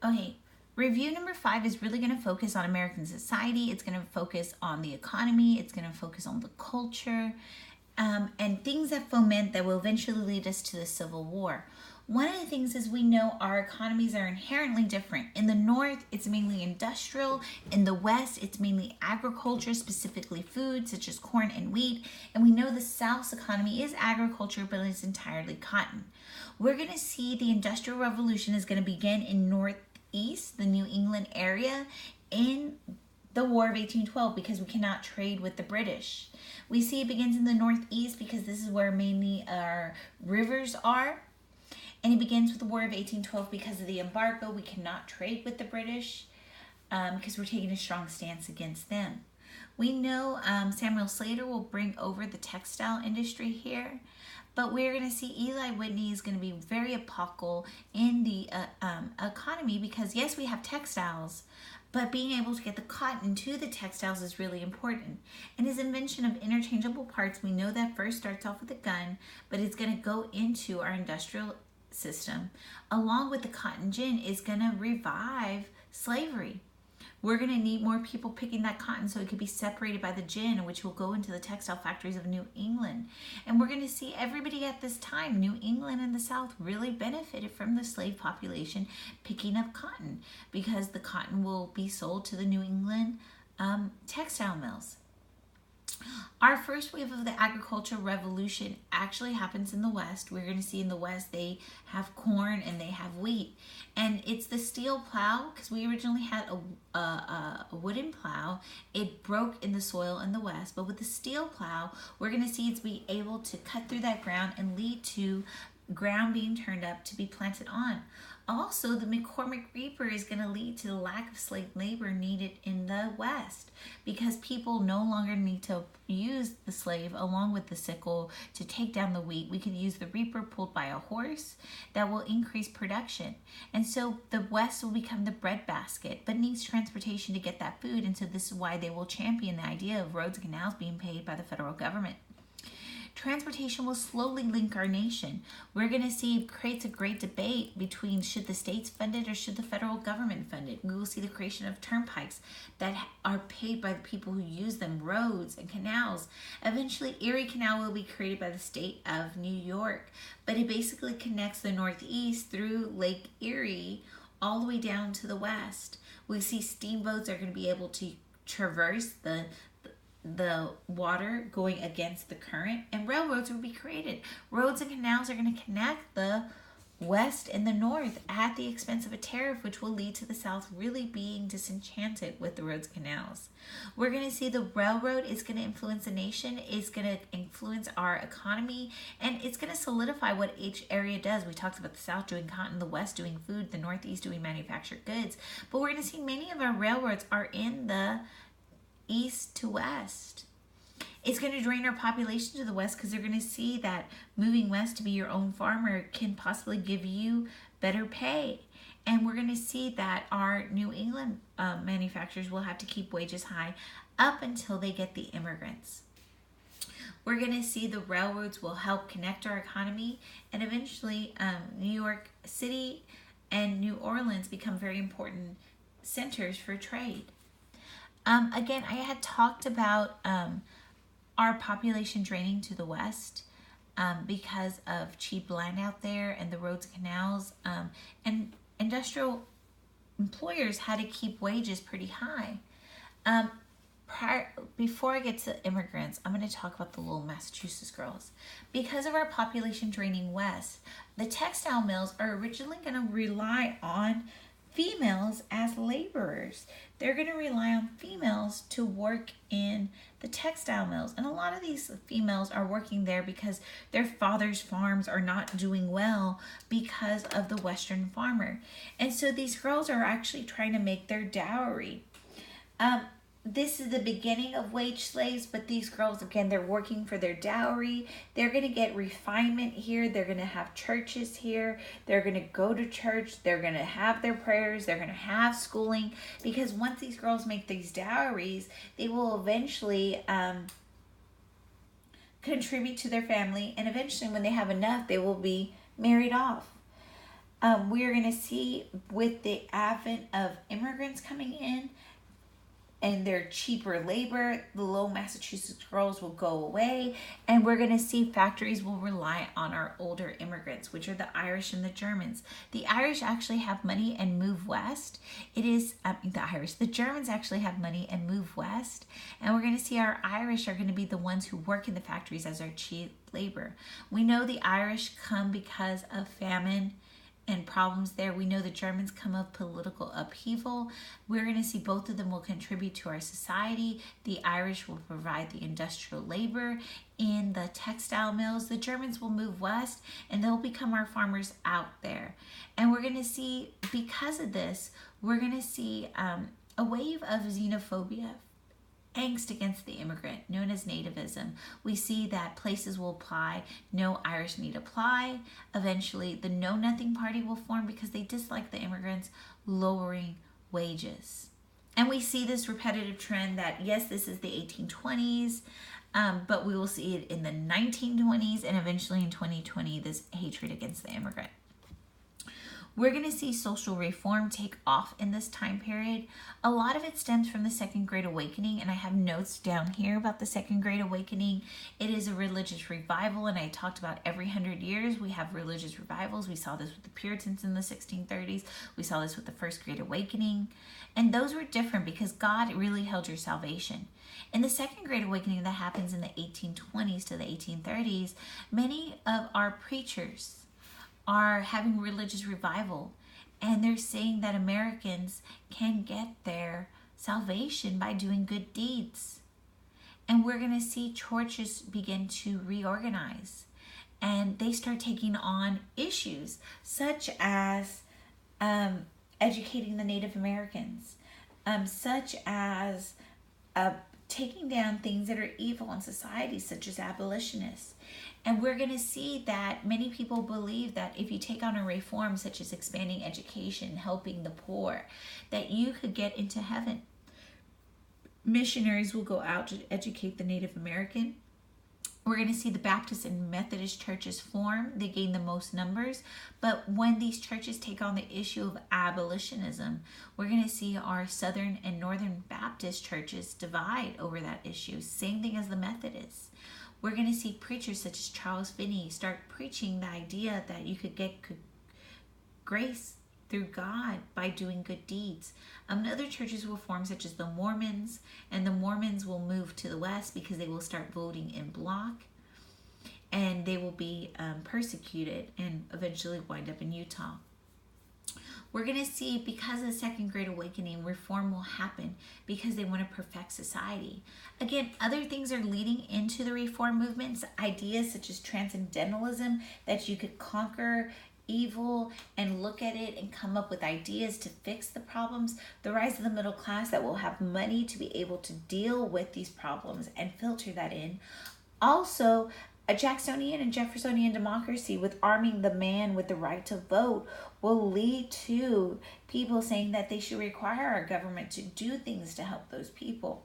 Okay, review number 5 is really going to focus on American society. It's going to focus on the economy. It's going to focus on the culture, and things that foment that will eventually lead us to the Civil War. One of the things is we know our economies are inherently different. In the North, it's mainly industrial. In the West, it's mainly agriculture, specifically food, such as corn and wheat. And we know the South's economy is agriculture, but it's entirely cotton. We're going to see the Industrial Revolution is going to begin in Northeast, the New England area, in the War of 1812 because we cannot trade with the British. We see it begins in the Northeast because this is where mainly our rivers are. And it begins with the War of 1812 because of the embargo. We cannot trade with the British because we're taking a strong stance against them. We know Samuel Slater will bring over the textile industry here. But we're going to see Eli Whitney is going to be very epochal in the economy because, yes, we have textiles, but being able to get the cotton to the textiles is really important. And his invention of interchangeable parts, we know that first starts off with a gun, but it's going to go into our industrial system, along with the cotton gin, is going to revive slavery. We're going to need more people picking that cotton so it could be separated by the gin, which will go into the textile factories of New England. And we're going to see everybody at this time, New England and the South, really benefited from the slave population picking up cotton because the cotton will be sold to the New England textile mills. Our first wave of the agricultural revolution actually happens in the West. We're going to see in the West they have corn and they have wheat. And it's the steel plow, because we originally had a wooden plow. It broke in the soil in the West. But with the steel plow, we're going to see it's be able to cut through that ground and lead to ground being turned up to be planted on. Also, the McCormick Reaper is going to lead to the lack of slave labor needed in the West because people no longer need to use the slave along with the sickle to take down the wheat. We could use the reaper pulled by a horse that will increase production. And so the West will become the breadbasket, but needs transportation to get that food. And so this is why they will champion the idea of roads and canals being paid by the federal government. Transportation will slowly link our nation. We're going to see it creates a great debate between should the states fund it or should the federal government fund it. We will see the creation of turnpikes that are paid by the people who use them, roads and canals. Eventually, Erie Canal will be created by the state of New York, but it basically connects the Northeast through Lake Erie all the way down to the West. We see steamboats are going to be able to traverse the water going against the current, and railroads will be created. Roads and canals are going to connect the West and the North at the expense of a tariff, which will lead to the South really being disenchanted with the roads and canals. We're going to see the railroad is going to influence the nation, is going to influence our economy, and it's going to solidify what each area does. We talked about the South doing cotton, the West doing food, the Northeast doing manufactured goods, but we're going to see many of our railroads are in the East to West. It's going to drain our population to the West because they're going to see that moving west to be your own farmer can possibly give you better pay. And we're going to see that our New England manufacturers will have to keep wages high up until they get the immigrants. We're going to see the railroads will help connect our economy, and eventually New York City and New Orleans become very important centers for trade. Again, I had talked about our population draining to the West because of cheap land out there and the roads and canals, and industrial employers had to keep wages pretty high. Before I get to immigrants, I'm going to talk about the little Massachusetts girls. Because of our population draining west, the textile mills are originally going to rely on females as laborers. They're going to rely on females to work in the textile mills. And a lot of these females are working there because their father's farms are not doing well because of the Western farmer. And so these girls are actually trying to make their dowry. This is the beginning of wage slaves, but these girls, again, they're working for their dowry. They're going to get refinement here. They're going to have churches here. They're going to go to church. They're going to have their prayers. They're going to have schooling, because once these girls make these dowries, they will eventually contribute to their family, and eventually when they have enough, they will be married off. We're going to see with the advent of immigrants coming in and their cheaper labor, the low Massachusetts girls will go away, and we're going to see factories will rely on our older immigrants, which are the Irish and the Germans. The Irish actually have money and move west. The Germans actually have money and move west, and we're going to see our Irish are going to be the ones who work in the factories as our cheap labor. We know the Irish come because of famine and problems there. We know the Germans come of political upheaval. We're going to see both of them will contribute to our society. The Irish will provide the industrial labor in the textile mills. The Germans will move west and they'll become our farmers out there. And we're going to see, because of this, we're going to see a wave of xenophobia, angst against the immigrant, known as nativism. We see that places will apply no Irish need apply. Eventually, the Know Nothing Party will form because they dislike the immigrants, lowering wages. And we see this repetitive trend that, yes, this is the 1820s, but we will see it in the 1920s and eventually in 2020, this hatred against the immigrant. We're going to see social reform take off in this time period. A lot of it stems from the Second Great Awakening, and I have notes down here about the Second Great Awakening. It is a religious revival, and I talked about every 100 years we have religious revivals. We saw this with the Puritans in the 1630s. We saw this with the First Great Awakening, and those were different because God really held your salvation. In the Second Great Awakening that happens in the 1820s to the 1830s, many of our preachers are having religious revival, and they're saying that Americans can get their salvation by doing good deeds. And we're going to see churches begin to reorganize, and they start taking on issues such as educating the Native Americans, such as taking down things that are evil in society, such as abolitionists. And we're going to see that many people believe that if you take on a reform such as expanding education, helping the poor, that you could get into heaven. Missionaries will go out to educate the Native American. We're going to see the Baptist and Methodist churches form. They gain the most numbers. But when these churches take on the issue of abolitionism, we're going to see our Southern and Northern Baptist churches divide over that issue. Same thing as the Methodists. We're going to see preachers such as Charles Finney start preaching the idea that you could get grace through God by doing good deeds. Other churches will form such as the Mormons, and the Mormons will move to the west because they will start voting in block, and they will be persecuted and eventually wind up in Utah. We're going to see, because of the Second Great Awakening, reform will happen because they want to perfect society. Again, other things are leading into the reform movements, ideas such as transcendentalism, that you could conquer evil and look at it and come up with ideas to fix the problems. The rise of the middle class that will have money to be able to deal with these problems and filter that in. Also, a Jacksonian and Jeffersonian democracy with arming the man with the right to vote will lead to people saying that they should require our government to do things to help those people.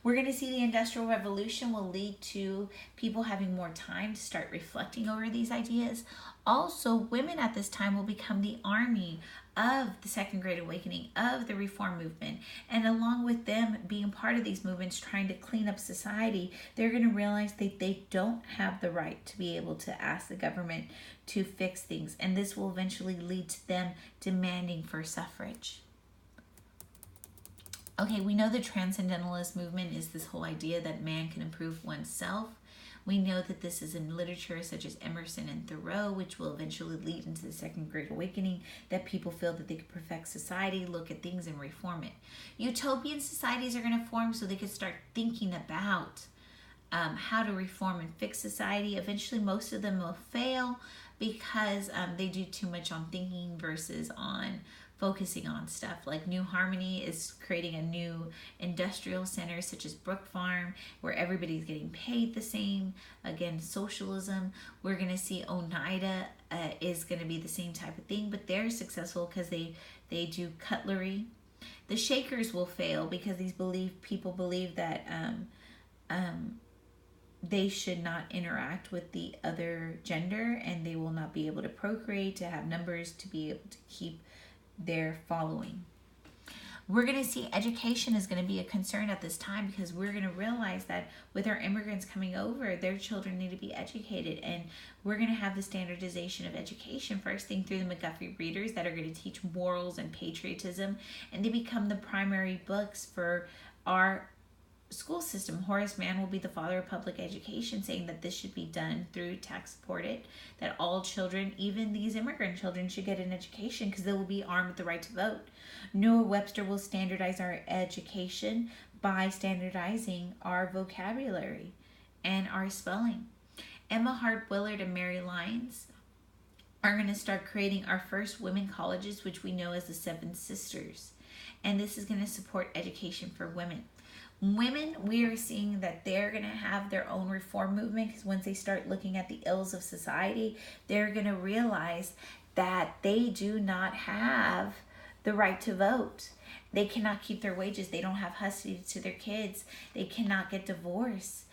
We're going to see the Industrial Revolution will lead to people having more time to start reflecting over these ideas. Also, women at this time will become the army of the Second Great Awakening, of the reform movement. And along with them being part of these movements, trying to clean up society, they're going to realize that they don't have the right to be able to ask the government to fix things. And this will eventually lead to them demanding for suffrage. Okay, we know the transcendentalist movement is this whole idea that man can improve oneself. We know that this is in literature such as Emerson and Thoreau, which will eventually lead into the Second Great Awakening, that people feel that they can perfect society, look at things and reform it. Utopian societies are going to form so they can start thinking about how to reform and fix society. Eventually, most of them will fail because they do too much on thinking versus on focusing on stuff. Like New Harmony is creating a new industrial center such as Brook Farm, where everybody's getting paid the same. Again, socialism. We're going to see Oneida is going to be the same type of thing, but they're successful because they do cutlery. The Shakers will fail because people believe that they should not interact with the other gender, and they will not be able to procreate, to have numbers, to be able to keep their following. We're going to see education is going to be a concern at this time, because we're going to realize that with our immigrants coming over, their children need to be educated, and we're going to have the standardization of education first thing through the McGuffey readers that are going to teach morals and patriotism, and they become the primary books for our school system. Horace Mann will be the father of public education, saying that this should be done through tax supported, that all children, even these immigrant children, should get an education because they will be armed with the right to vote. Noah Webster will standardize our education by standardizing our vocabulary and our spelling. Emma Hart Willard and Mary Lyons are going to start creating our first women colleges, which we know as the Seven Sisters. And this is going to support education for women. Women, we are seeing that they're going to have their own reform movement, because once they start looking at the ills of society, they're going to realize that they do not have the right to vote. They cannot keep their wages. They don't have custody to their kids. They cannot get divorced.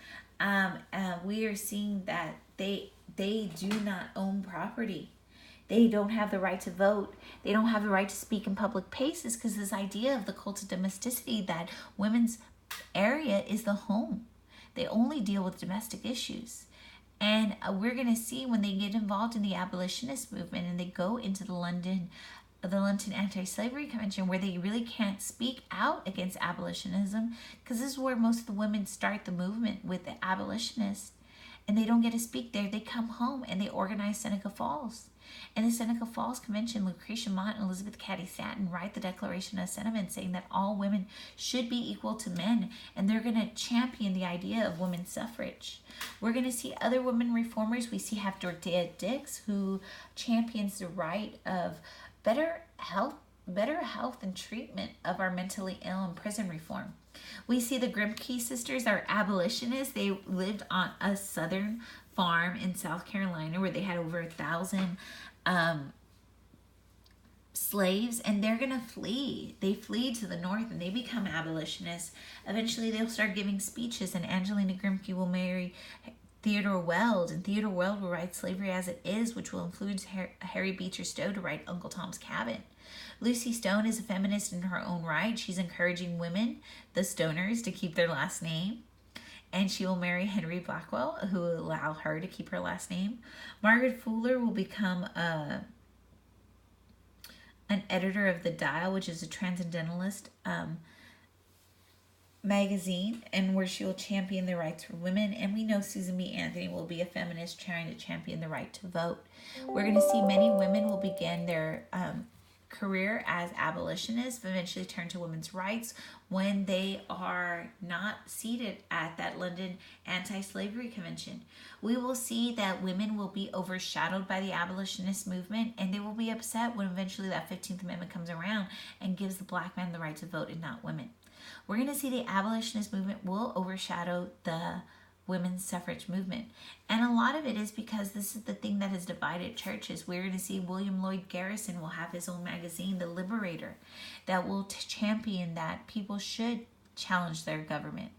We are seeing that they do not own property. They don't have the right to vote. They don't have the right to speak in public places, because this idea of the cult of domesticity, that women's area is the home. They only deal with domestic issues. And we're going to see when they get involved in the abolitionist movement and they go into the London Anti-Slavery Convention, where they really can't speak out against abolitionism, because this is where most of the women start the movement with the abolitionists, and they don't get to speak there. They come home and they organize Seneca Falls. In the Seneca Falls Convention, Lucretia Mott and Elizabeth Cady Stanton write the Declaration of Sentiments, saying that all women should be equal to men, and they're going to champion the idea of women's suffrage. We're going to see other women reformers. We have Dorothea Dix, who champions the right of better health and treatment of our mentally ill, and prison reform. We see the Grimke sisters are abolitionists. They lived on a southern farm in South Carolina where they had over 1,000 slaves, and they're gonna flee. They flee to the north and they become abolitionists. Eventually they'll start giving speeches, and Angelina Grimke will marry Theodore Weld, and Theodore Weld will write Slavery as It Is, which will influence Harry Beecher Stowe to write Uncle Tom's Cabin. Lucy Stone is a feminist in her own right. She's encouraging women, the Stoners, to keep their last name, and she will marry Henry Blackwell, who will allow her to keep her last name. Margaret Fuller will become an editor of The Dial, which is a transcendentalist magazine, and where she will champion the rights for women. And we know Susan B. Anthony will be a feminist trying to champion the right to vote. We're going to see many women will begin their career as abolitionists, eventually turn to women's rights when they are not seated at that London Anti-Slavery Convention. We will see that women will be overshadowed by the abolitionist movement, and they will be upset when eventually that 15th Amendment comes around and gives the black man the right to vote and not women. We're going to see the abolitionist movement will overshadow the women's suffrage movement. And a lot of it is because this is the thing that has divided churches. We're going to see William Lloyd Garrison will have his own magazine, The Liberator, that will champion that people should challenge their government.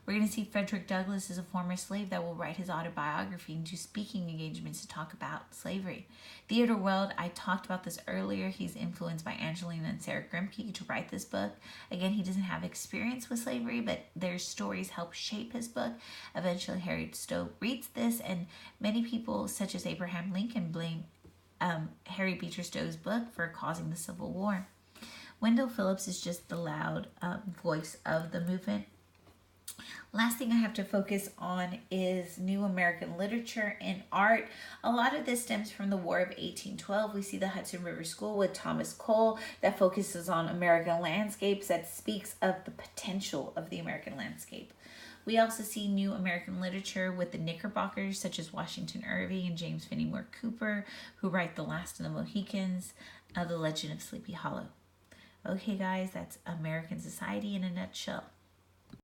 We're going to see Frederick Douglass is a former slave that will write his autobiography and do speaking engagements to talk about slavery. Theodore Weld, I talked about this earlier. He's influenced by Angelina and Sarah Grimke to write this book. Again, he doesn't have experience with slavery, but their stories help shape his book. Eventually, Harry Stowe reads this, and many people, such as Abraham Lincoln, blame Harry Beecher Stowe's book for causing the Civil War. Wendell Phillips is just the loud voice of the movement. Last thing I have to focus on is New American Literature and Art. A lot of this stems from the War of 1812. We see the Hudson River School with Thomas Cole that focuses on American landscapes, that speaks of the potential of the American landscape. We also see New American Literature with the Knickerbockers, such as Washington Irving and James Fenimore Cooper, who write The Last of the Mohicans, The Legend of Sleepy Hollow. Okay, guys, that's American society in a nutshell.